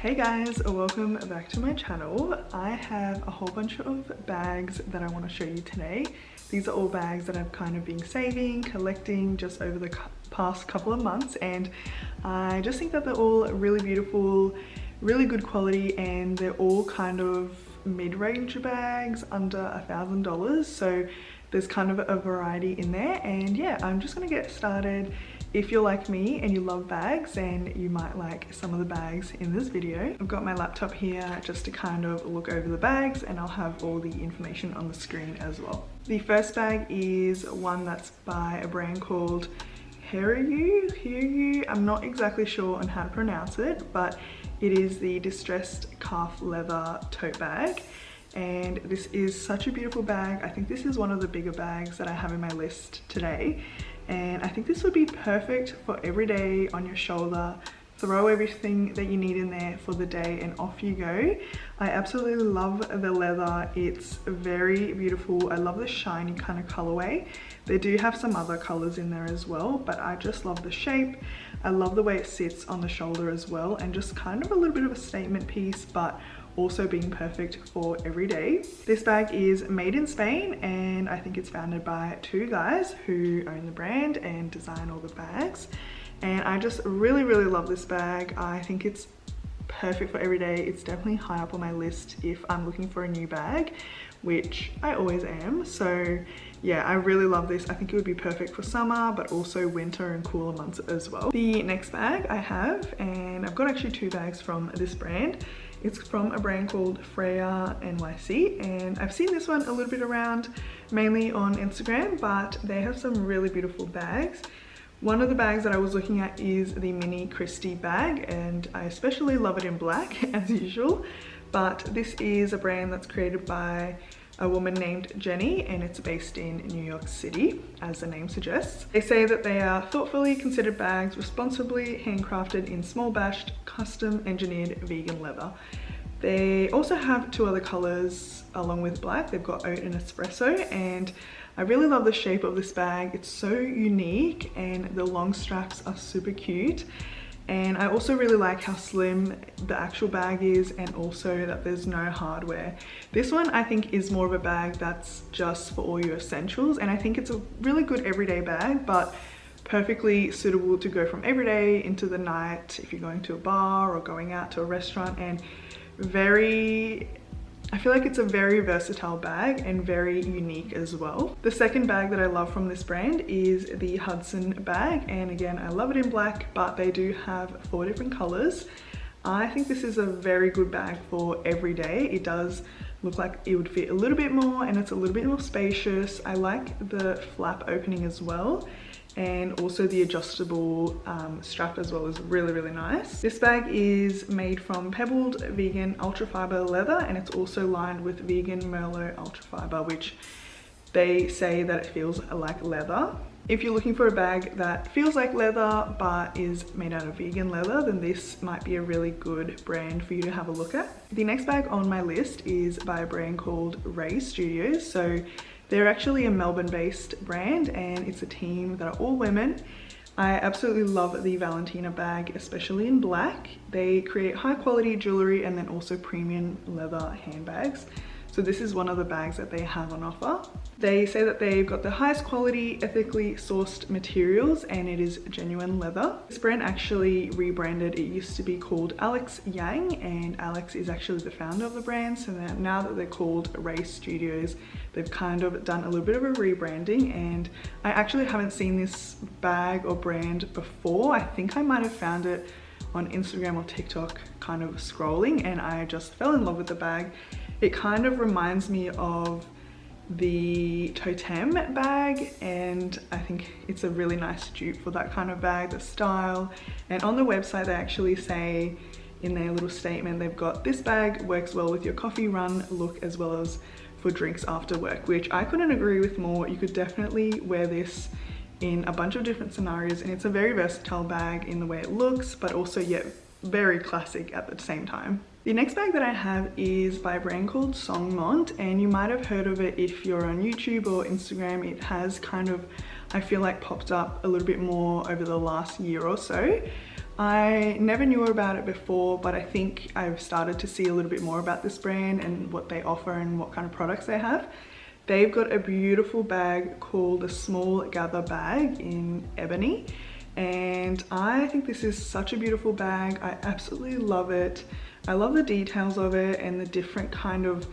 Hey guys, welcome back to my channel. I have a whole bunch of bags that I want to show you today. These are all bags that I've kind of been saving, collecting just over the past couple of months, and I just think that they're all really beautiful, really good quality, and they're all kind of mid-range bags under $1,000. So there's kind of a variety in there, and yeah, I'm just gonna get started. If you're like me and you love bags, then you might like some of the bags in this video. I've got my laptop here just to kind of look over the bags, and I'll have all the information on the screen as well. The first bag is one that's by a brand called Hereu. I'm not exactly sure on how to pronounce it, but it is the distressed calf leather tote bag. And this is such a beautiful bag. I think this is one of the bigger bags that I have in my list today. And I think this would be perfect for every day on your shoulder. Throw everything that you need in there for the day and off you go. I absolutely love the leather. It's very beautiful. I love the shiny kind of colorway. They do have some other colors in there as well, but I just love the shape. I love the way it sits on the shoulder as well, and just kind of a little bit of a statement piece, but also being perfect for every day. This bag is made in Spain, and I think it's founded by two guys who own the brand and design all the bags. And I just really love this bag. I think it's perfect for every day. It's definitely high up on my list if I'm looking for a new bag, which I always am. So yeah, I really love this. I think it would be perfect for summer, but also winter and cooler months as well. The next bag I have, and I've got actually two bags from this brand. It's from a brand called Freja NYC, and I've seen this one a little bit around, mainly on Instagram, but they have some really beautiful bags. One of the bags that I was looking at is the mini Chrystie bag, and I especially love it in black as usual, but this is a brand that's created by a woman named Jenny, and it's based in New York City, as the name suggests. They say that they are thoughtfully considered bags, responsibly handcrafted in small batched, custom engineered vegan leather. They also have two other colors along with black. They've got oat and espresso, and I really love the shape of this bag. It's so unique, and the long straps are super cute. And I also really like how slim the actual bag is, and also that there's no hardware. This one I think is more of a bag that's just for all your essentials, and I think it's a really good everyday bag, but perfectly suitable to go from everyday into the night if you're going to a bar or going out to a restaurant. And I feel like it's a very versatile bag and very unique as well. The second bag that I love from this brand is the Hudson bag, and again, I love it in black, but they do have 4 different colors. I think this is a very good bag for every day. It does look like it would fit a little bit more, and it's a little bit more spacious. I like the flap opening as well, and also the adjustable strap as well is really nice. This bag is made from pebbled vegan ultra fiber leather, and it's also lined with vegan Merlot ultra fiber, which they say that it feels like leather. If you're looking for a bag that feels like leather but is made out of vegan leather, then this might be a really good brand for you to have a look at. The next bag on my list is by a brand called Reh Studios. So they're actually a Melbourne-based brand, and it's a team that are all women. I absolutely love the Valentina bag, especially in black. They create high-quality jewelry and then also premium leather handbags. So this is one of the bags that they have on offer. They say that they've got the highest quality, ethically sourced materials, and it is genuine leather. This brand actually rebranded. It used to be called Alex Yang, and Alex is actually the founder of the brand. So now that they're called Reh Studios, they've kind of done a little bit of a rebranding, and I actually haven't seen this bag or brand before. I think I might have found it on Instagram or TikTok kind of scrolling, and I just fell in love with the bag. It kind of reminds me of the Tote bag, and I think it's a really nice dupe for that kind of bag, the style. And on the website they actually say in their little statement, they've got, this bag works well with your coffee run look as well as for drinks after work, which I couldn't agree with more. You could definitely wear this in a bunch of different scenarios, and it's a very versatile bag in the way it looks, but also yet very classic at the same time. The next bag that I have is by a brand called Songmont, and you might have heard of it if you're on YouTube or Instagram. It has kind of, I feel like, popped up a little bit more over the last year or so. I never knew about it before, but I think I've started to see a little bit more about this brand and what they offer and what kind of products they have. They've got a beautiful bag called the Small Gather bag in ebony, and I think this is such a beautiful bag. I absolutely love it. I love the details of it and the different kind of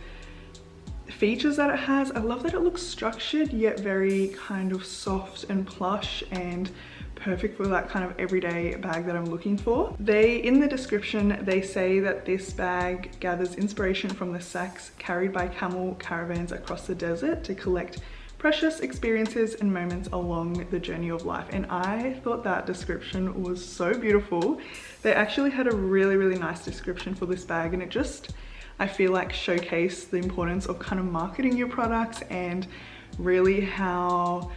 features that it has. I love that it looks structured yet very kind of soft and plush and perfect for that kind of everyday bag that I'm looking for. In the description, they say that this bag gathers inspiration from the sacks carried by camel caravans across the desert to collect precious experiences and moments along the journey of life. And I thought that description was so beautiful. They actually had a really nice description for this bag, and it just, I feel like, showcased the importance of kind of marketing your products and really how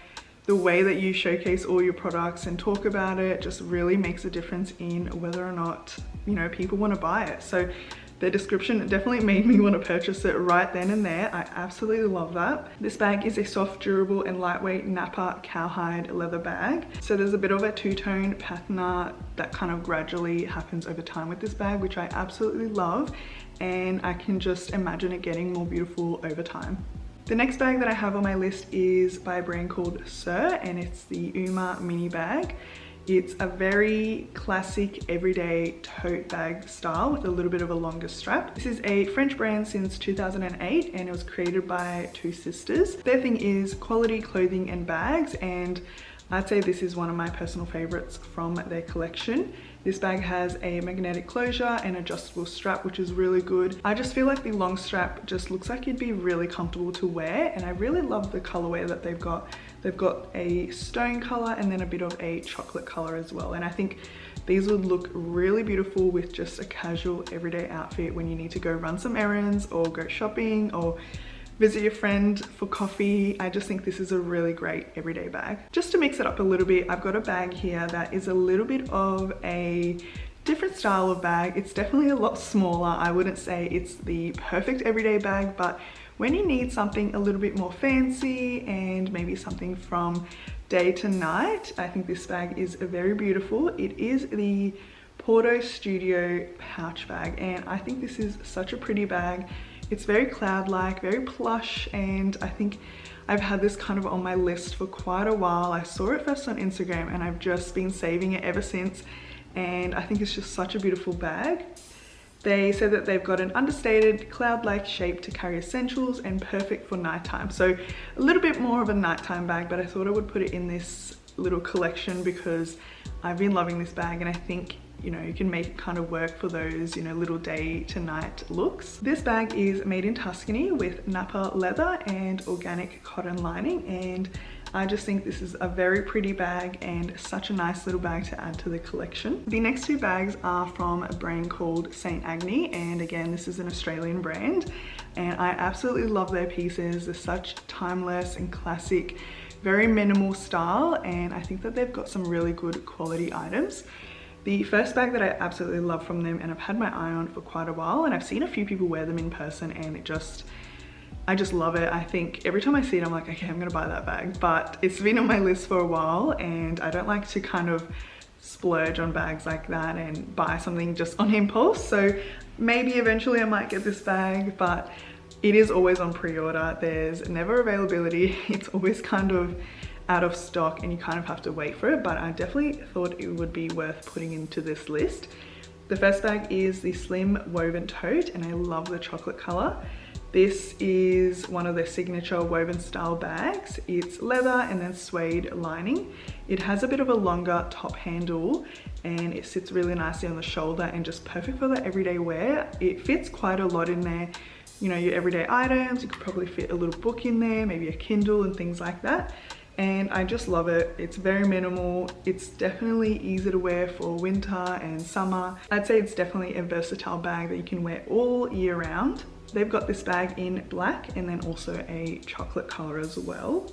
the way that you showcase all your products and talk about it just really makes a difference in whether or not, you know, people want to buy it. So the description definitely made me want to purchase it right then and there. I absolutely love that. This bag is a soft, durable and lightweight Napa cowhide leather bag. So there's a bit of a two-tone patina that kind of gradually happens over time with this bag, which I absolutely love, and I can just imagine it getting more beautiful over time. The next bag that I have on my list is by a brand called Soeur, and it's the Uma mini bag. It's a very classic everyday tote bag style with a little bit of a longer strap. This is a French brand since 2008, and it was created by two sisters. Their thing is quality clothing and bags, and I'd say this is one of my personal favorites from their collection. This bag has a magnetic closure and adjustable strap, which is really good. I just feel like the long strap just looks like it'd be really comfortable to wear, and I really love the colorway that they've got. They've got a stone color and then a bit of a chocolate color as well, and I think these would look really beautiful with just a casual everyday outfit when you need to go run some errands or go shopping or visit your friend for coffee. I just think this is a really great everyday bag. Just to mix it up a little bit, I've got a bag here that is a little bit of a different style of bag. It's definitely a lot smaller. I wouldn't say it's the perfect everyday bag, but when you need something a little bit more fancy and maybe something from day to night, I think this bag is very beautiful. It is the Porto Studio pouch bag, and I think this is such a pretty bag. It's very cloud-like, very plush, and I think I've had this kind of on my list for quite a while. I saw it first on Instagram and I've just been saving it ever since, and I think it's just such a beautiful bag. They said that they've got an understated cloud-like shape to carry essentials and perfect for nighttime. So a little bit more of a nighttime bag, but I thought I would put it in this little collection because I've been loving this bag, and I think, you know, you can make it kind of work for those, you know, little day to night looks. This bag is made in Tuscany with Napa leather and organic cotton lining, and I just think this is a very pretty bag and such a nice little bag to add to the collection. The next two bags are from a brand called St Agni, and again, this is an Australian brand, and I absolutely love their pieces. They're such timeless and classic, very minimal style, and I think that they've got some really good quality items. The first bag that I absolutely love from them, and I've had my eye on for quite a while, and I've seen a few people wear them in person, and I just love it. I think every time I see it, I'm like, okay, I'm gonna buy that bag. But it's been on my list for a while, and I don't like to kind of splurge on bags like that and buy something just on impulse. So maybe eventually I might get this bag, but it is always on pre-order. There's never availability. It's always kind of out of stock and you kind of have to wait for it, but I definitely thought it would be worth putting into this list. The first bag is the slim woven tote, and I love the chocolate color. This is one of their signature woven style bags. It's leather and then suede lining. It has a bit of a longer top handle and it sits really nicely on the shoulder and just perfect for the everyday wear. It fits quite a lot in there. You know, your everyday items, you could probably fit a little book in there, maybe a Kindle and things like that. And I just love it. It's very minimal. It's definitely easy to wear for winter and summer. I'd say it's definitely a versatile bag that you can wear all year round. They've got this bag in black and then also a chocolate color as well.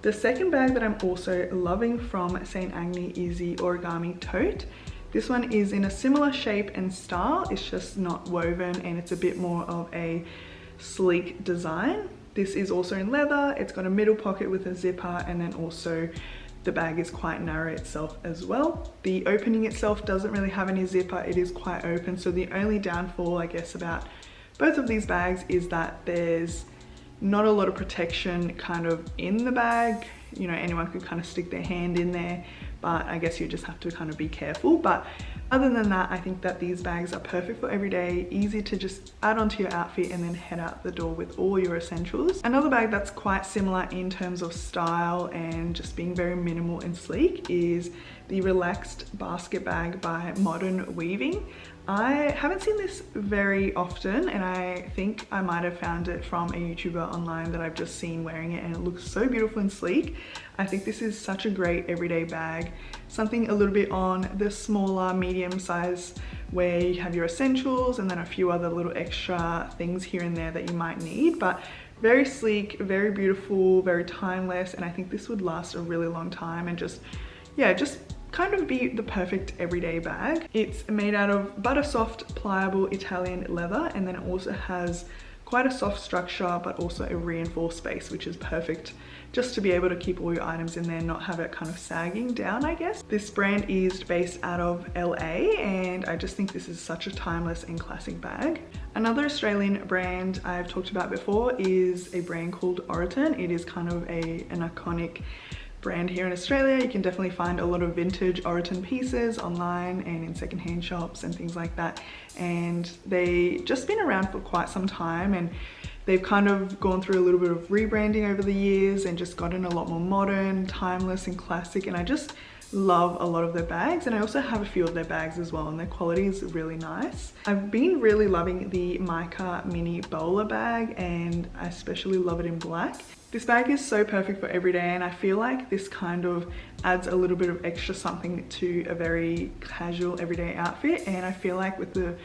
The second bag that I'm also loving from St Agni is the Origami Tote. This one is in a similar shape and style. It's just not woven and it's a bit more of a sleek design. This is also in leather. It's got a middle pocket with a zipper and then also The bag is quite narrow itself as well. The opening itself doesn't really have any zipper, it is quite open. So the only downfall, I guess, about both of these bags is that there's not a lot of protection kind of in the bag. You know, anyone could kind of stick their hand in there, but I guess you just have to kind of be careful. But other than that, I think that these bags are perfect for every day, easy to just add onto your outfit and then head out the door with all your essentials. Another bag that's quite similar in terms of style and just being very minimal and sleek is the Relaxed Basket Bag by Modern Weaving. I haven't seen this very often, and I think I might have found it from a YouTuber online that I've just seen wearing it, and it looks so beautiful and sleek. I think this is such a great everyday bag, something a little bit on the smaller medium size where you have your essentials and then a few other little extra things here and there that you might need, but very sleek, very beautiful, very timeless, and I think this would last a really long time and just kind of be the perfect everyday bag. It's made out of butter soft, pliable Italian leather, and then it also has quite a soft structure, but also a reinforced base, which is perfect just to be able to keep all your items in there and not have it kind of sagging down, I guess. This brand is based out of LA, and I just think this is such a timeless and classic bag. Another Australian brand I've talked about before is a brand called Oroton. It is kind of an iconic brand here in Australia. You can definitely find a lot of vintage Oroton pieces online and in secondhand shops and things like that, and they've just been around for quite some time, and they've kind of gone through a little bit of rebranding over the years and just gotten a lot more modern, timeless and classic, and I just love a lot of their bags. And I also have a few of their bags as well, and their quality is really nice. I've been really loving the Mica mini bowler bag, and I especially love it in black. This bag is so perfect for every day, and I feel like this kind of adds a little bit of extra something to a very casual everyday outfit, and I feel like with the,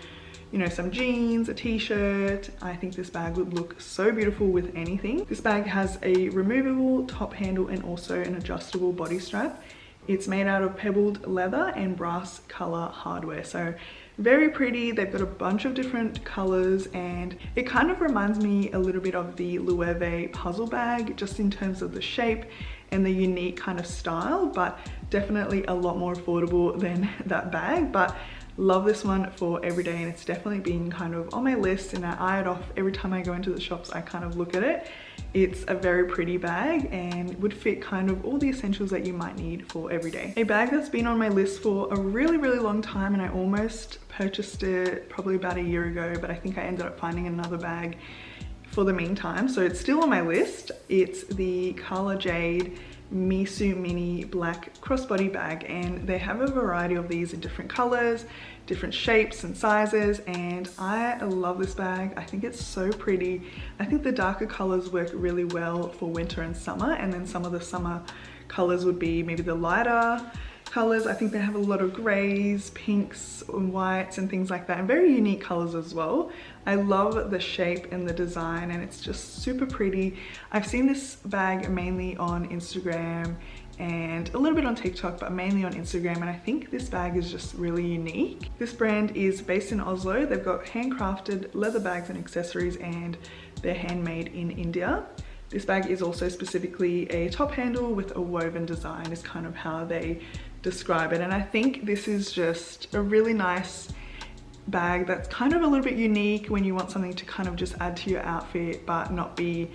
you know, some jeans, a t-shirt, I think this bag would look so beautiful with anything. This bag has a removable top handle and also an adjustable body strap. It's made out of pebbled leather and brass color hardware, so very pretty. They've got a bunch of different colors, and it kind of reminds me a little bit of the Loewe puzzle bag, just in terms of the shape and the unique kind of style, but definitely a lot more affordable than that bag. But love this one for every day, and it's definitely been kind of on my list, and I eye it off every time I go into the shops. I kind of look at it. It's a very pretty bag and would fit kind of all the essentials that you might need for every day. A bag that's been on my list for a really long time, and I almost purchased it probably about a year ago, but I think I ended up finding another bag for the meantime, so it's still on my list. It's the Cala Jade Misu mini black crossbody bag, and they have a variety of these in different colors, different shapes and sizes, and I love this bag. I think it's so pretty. I think the darker colors work really well for winter and summer, and then some of the summer colors would be maybe the lighter colors. I think they have a lot of grays, pinks and whites and things like that, and very unique colors as well. I love the shape and the design, and it's just super pretty. I've seen this bag mainly on Instagram and a little bit on TikTok, but mainly on Instagram, and I think this bag is just really unique. This brand is based in Oslo. They've got handcrafted leather bags and accessories, and they're handmade in India. This bag is also specifically a top handle with a woven design, is kind of how they describe it, and I think this is just a really nice bag that's kind of a little bit unique when you want something to kind of just add to your outfit but not be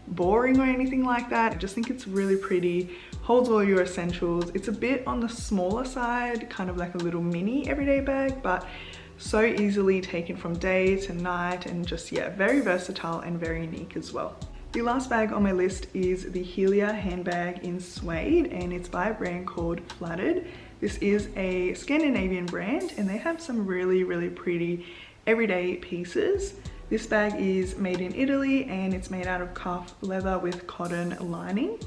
boring or anything like that. I just think it's really pretty, holds all your essentials. It's a bit on the smaller side, kind of like a little mini everyday bag, but so easily taken from day to night, and just, yeah, very versatile and very unique as well. The last bag on my list is the Helia handbag in suede, and it's by a brand called Flattered. This is a Scandinavian brand, and they have some really pretty everyday pieces. This bag is made in Italy, and it's made out of calf leather with cotton lining.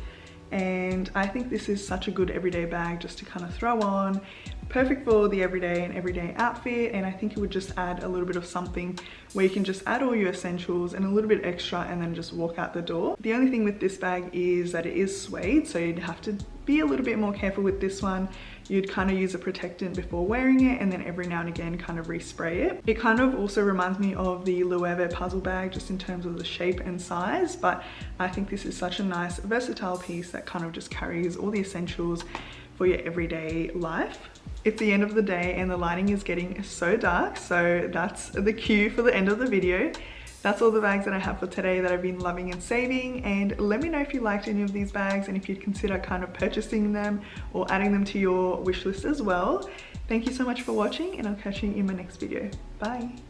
And I think this is such a good everyday bag just to kind of throw on. Perfect for the everyday outfit, and I think it would just add a little bit of something where you can just add all your essentials and a little bit extra and then just walk out the door. The only thing with this bag is that it is suede, so you'd have to be a little bit more careful with this one. you'd kind of use a protectant before wearing it and then every now and again kind of respray it. It kind of also reminds me of the Loewe puzzle bag just in terms of the shape and size, but I think this is such a nice versatile piece that kind of just carries all the essentials for your everyday life. It's the end of the day and the lighting is getting so dark, so that's the cue for the end of the video. That's all the bags that I have for today that I've been loving and saving, and let me know if you liked any of these bags and if you'd consider kind of purchasing them or adding them to your wish list as well. Thank you so much for watching, and I'll catch you in my next video. Bye!